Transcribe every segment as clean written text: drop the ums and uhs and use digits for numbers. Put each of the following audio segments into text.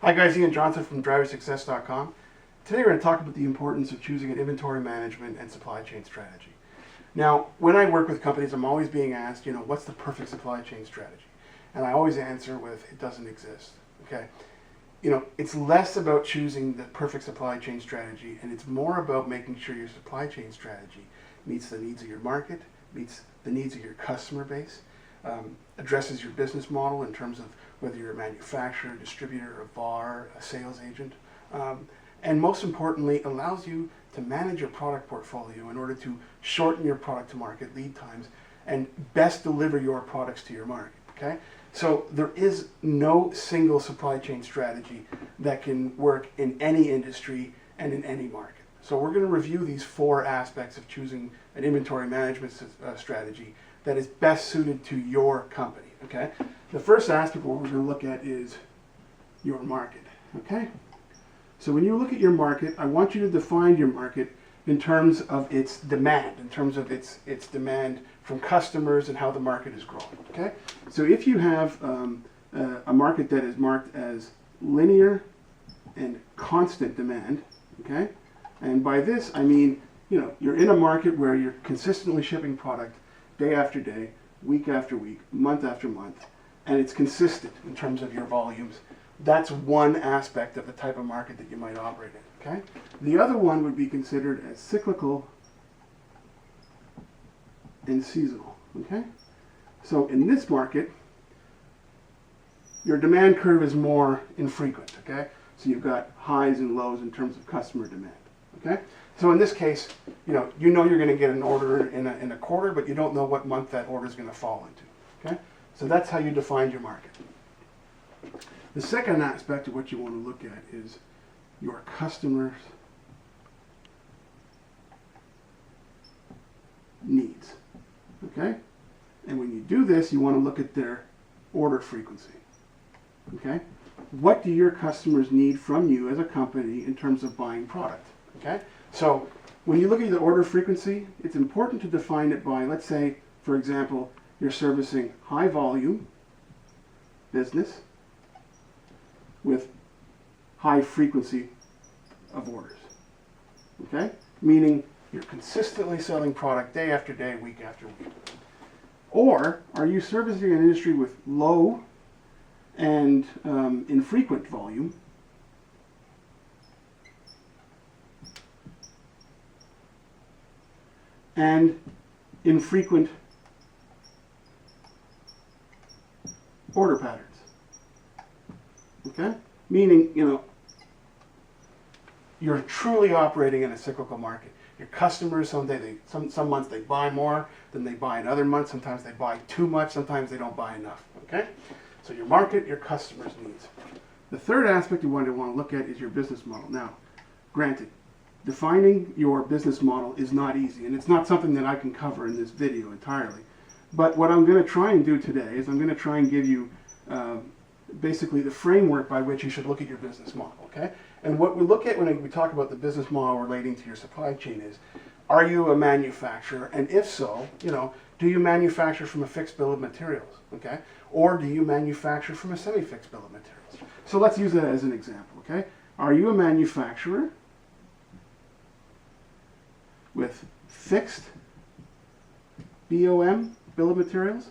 Hi guys, Ian Johnson from driversuccess.com. Today we're going to talk about the importance of choosing an inventory management and supply chain strategy. Now, when I work with companies, I'm always being asked, what's the perfect supply chain strategy? And I always answer with, it doesn't exist, okay? It's less about choosing the perfect supply chain strategy, and it's more about making sure your supply chain strategy meets the needs of your market, meets the needs of your customer base, addresses your business model in terms of whether you're a manufacturer, distributor, a VAR, a sales agent, and most importantly, allows you to manage your product portfolio in order to shorten your product to market lead times and best deliver your products to your market, okay? So there is no single supply chain strategy that can work in any industry and in any market. So we're going to review these four aspects of choosing an inventory management strategy that is best suited to your company, okay? The first aspect what we're going to look at is your market, okay? So when you look at your market, I want you to define your market in terms of its demand, in terms of its demand from customers and how the market is growing, okay? So if you have a market that is marked as linear and constant demand, okay? And by this, I mean, you're in a market where you're consistently shipping product day after day, week after week, month after month, and it's consistent in terms of your volumes. That's one aspect of the type of market that you might operate in, okay? The other one would be considered as cyclical and seasonal, okay? So in this market, your demand curve is more infrequent, okay? So you've got highs and lows in terms of customer demand, okay? So in this case, you're going to get an order in a quarter, but you don't know what month that order is going to fall into, okay? So that's how you define your market. The second aspect of what you want to look at is your customers' needs, okay? And when you do this, you want to look at their order frequency, okay? What do your customers need from you as a company in terms of buying product, okay? So when you look at the order frequency, it's important to define it by, let's say, for example, you're servicing high volume business with high frequency of orders, okay? Meaning you're consistently selling product day after day, week after week. Or are you servicing an industry with low and infrequent volume, and infrequent order patterns, okay? Meaning, you're truly operating in a cyclical market. Your customers, some months they buy more than they buy in other months. Sometimes they buy too much. Sometimes they don't buy enough, okay? So your market, your customers' needs. The third aspect you want to look at is your business model. Now, granted, defining your business model is not easy, and it's not something that I can cover in this video entirely. But what I'm going to try and do today is I'm going to try and give you basically the framework by which you should look at your business model, okay? And what we look at when we talk about the business model relating to your supply chain is, are you a manufacturer? And if so, do you manufacture from a fixed bill of materials, okay? Or do you manufacture from a semi-fixed bill of materials? So let's use that as an example, okay? Are you a manufacturer with fixed BOM, bill of materials,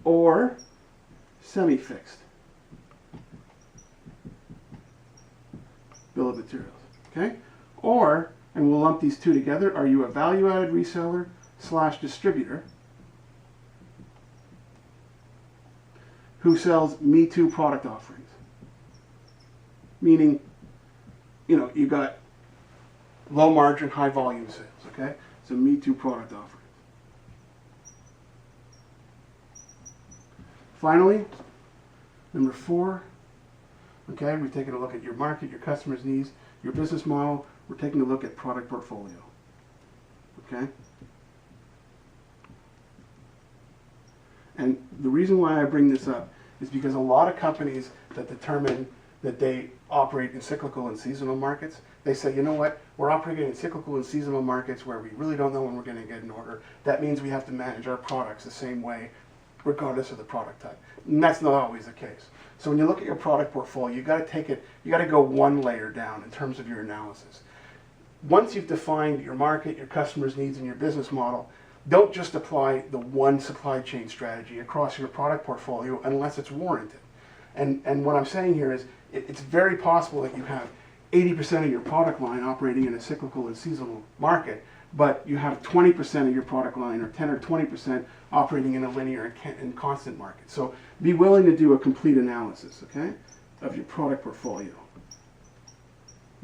or semi-fixed bill of materials, okay? Or, and we'll lump these two together, are you a value-added reseller / distributor who sells Me Too product offerings? Meaning, you've got low margin, high volume sales, okay? So Me Too product offerings. Finally, number 4, okay, we've taken a look at your market, your customers' needs, your business model. We're taking a look at product portfolio, okay? And the reason why I bring this up is because a lot of companies that determine that they operate in cyclical and seasonal markets, they say, you know what, we're operating in cyclical and seasonal markets where we really don't know when we're going to get an order. That means we have to manage our products the same way regardless of the product type. And that's not always the case. So when you look at your product portfolio, you got to go one layer down in terms of your analysis. Once you've defined your market, your customers' needs, and your business model, don't just apply the one supply chain strategy across your product portfolio unless it's warranted. And what I'm saying here is it's very possible that you have 80% of your product line operating in a cyclical and seasonal market, but you have 20% of your product line, or 10 or 20%, operating in a linear and constant market. So be willing to do a complete analysis, okay, of your product portfolio.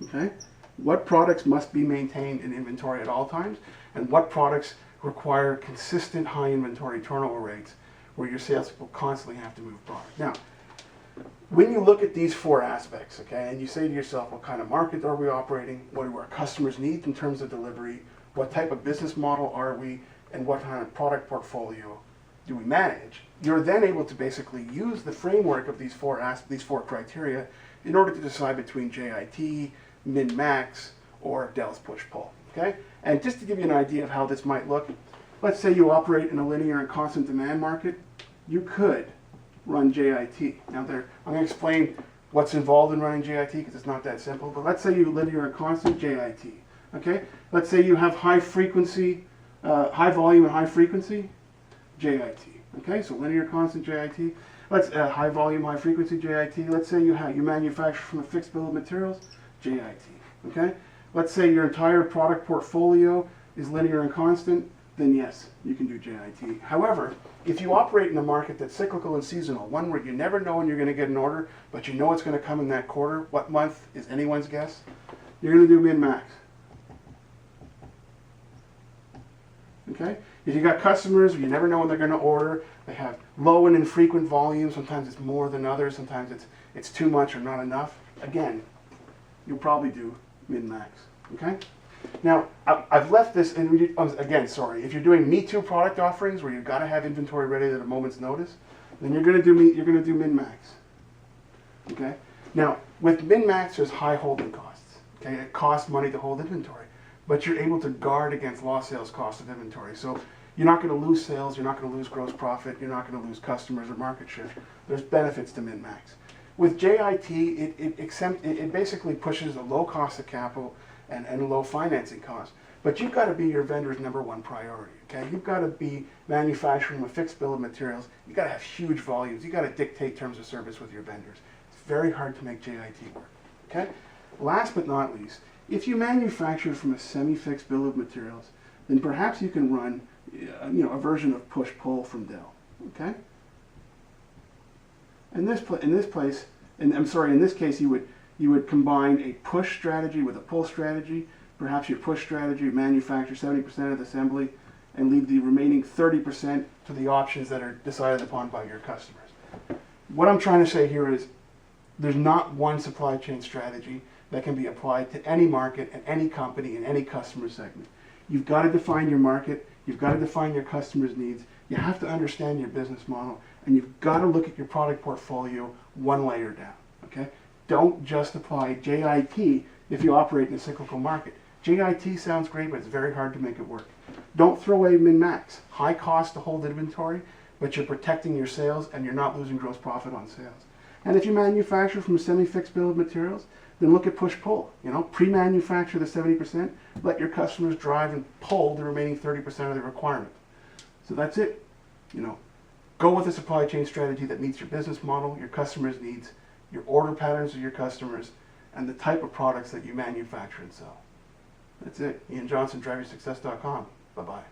Okay? What products must be maintained in inventory at all times, and what products require consistent high inventory turnover rates where your sales people constantly have to move product. Now, when you look at these four aspects, okay, and you say to yourself, what kind of market are we operating? What do our customers need in terms of delivery? What type of business model are we? And what kind of product portfolio do we manage? You're then able to basically use the framework of these four criteria in order to decide between JIT, min-max, or Dell's push-pull, okay? And just to give you an idea of how this might look, let's say you operate in a linear and constant demand market, you could run JIT. Now I'm going to explain what's involved in running JIT because it's not that simple, but let's say you linear and constant JIT, okay? Let's say you have high frequency, high volume and high frequency, JIT, okay? So linear constant JIT. Let's high volume, high frequency JIT. Let's say you manufacture from a fixed bill of materials, JIT, okay? Let's say your entire product portfolio is linear and constant, then yes, you can do JIT. However, if you operate in a market that's cyclical and seasonal, one where you never know when you're going to get an order, but you know it's going to come in that quarter, what month is anyone's guess, you're going to do min-max. Okay? If you got customers, you never know when they're going to order, they have low and infrequent volume, sometimes it's more than others, sometimes it's too much or not enough, again, you'll probably do min-max. Okay? Now, I've left this, and again, sorry, if you're doing Me Too product offerings where you've got to have inventory ready at a moment's notice, then you're going to do min-max. Okay? Now, with min-max, there's high holding costs. Okay? It costs money to hold inventory, but you're able to guard against lost sales cost of inventory. So you're not going to lose sales, you're not going to lose gross profit, you're not going to lose customers or market share. There's benefits to min-max. With JIT, it basically pushes a low cost of capital and low financing costs. But you've got to be your vendor's number one priority, okay? You've got to be manufacturing a fixed bill of materials. You've got to have huge volumes. You've got to dictate terms of service with your vendors. It's very hard to make JIT work, okay? Last but not least, if you manufacture from a semi-fixed bill of materials, then perhaps you can run a version of push-pull from Dell, okay? In this case, you would combine a push strategy with a pull strategy. Perhaps your push strategy, you manufacture 70% of the assembly and leave the remaining 30% to the options that are decided upon by your customers. What I'm trying to say here is there's not one supply chain strategy that can be applied to any market and any company and any customer segment. You've got to define your market, you've got to define your customers' needs, you have to understand your business model, and you've got to look at your product portfolio one layer down, okay? Don't just apply JIT if you operate in a cyclical market. JIT sounds great, but it's very hard to make it work. Don't throw away min-max. High cost to hold inventory, but you're protecting your sales and you're not losing gross profit on sales. And if you manufacture from a semi-fixed bill of materials, then look at push-pull. Pre-manufacture the 70%, let your customers drive and pull the remaining 30% of the requirement. So that's it. Go with a supply chain strategy that meets your business model, your customers' needs, your order patterns of your customers, and the type of products that you manufacture and sell. That's it. Ian Johnson, DriveYourSuccess.com. Bye-bye.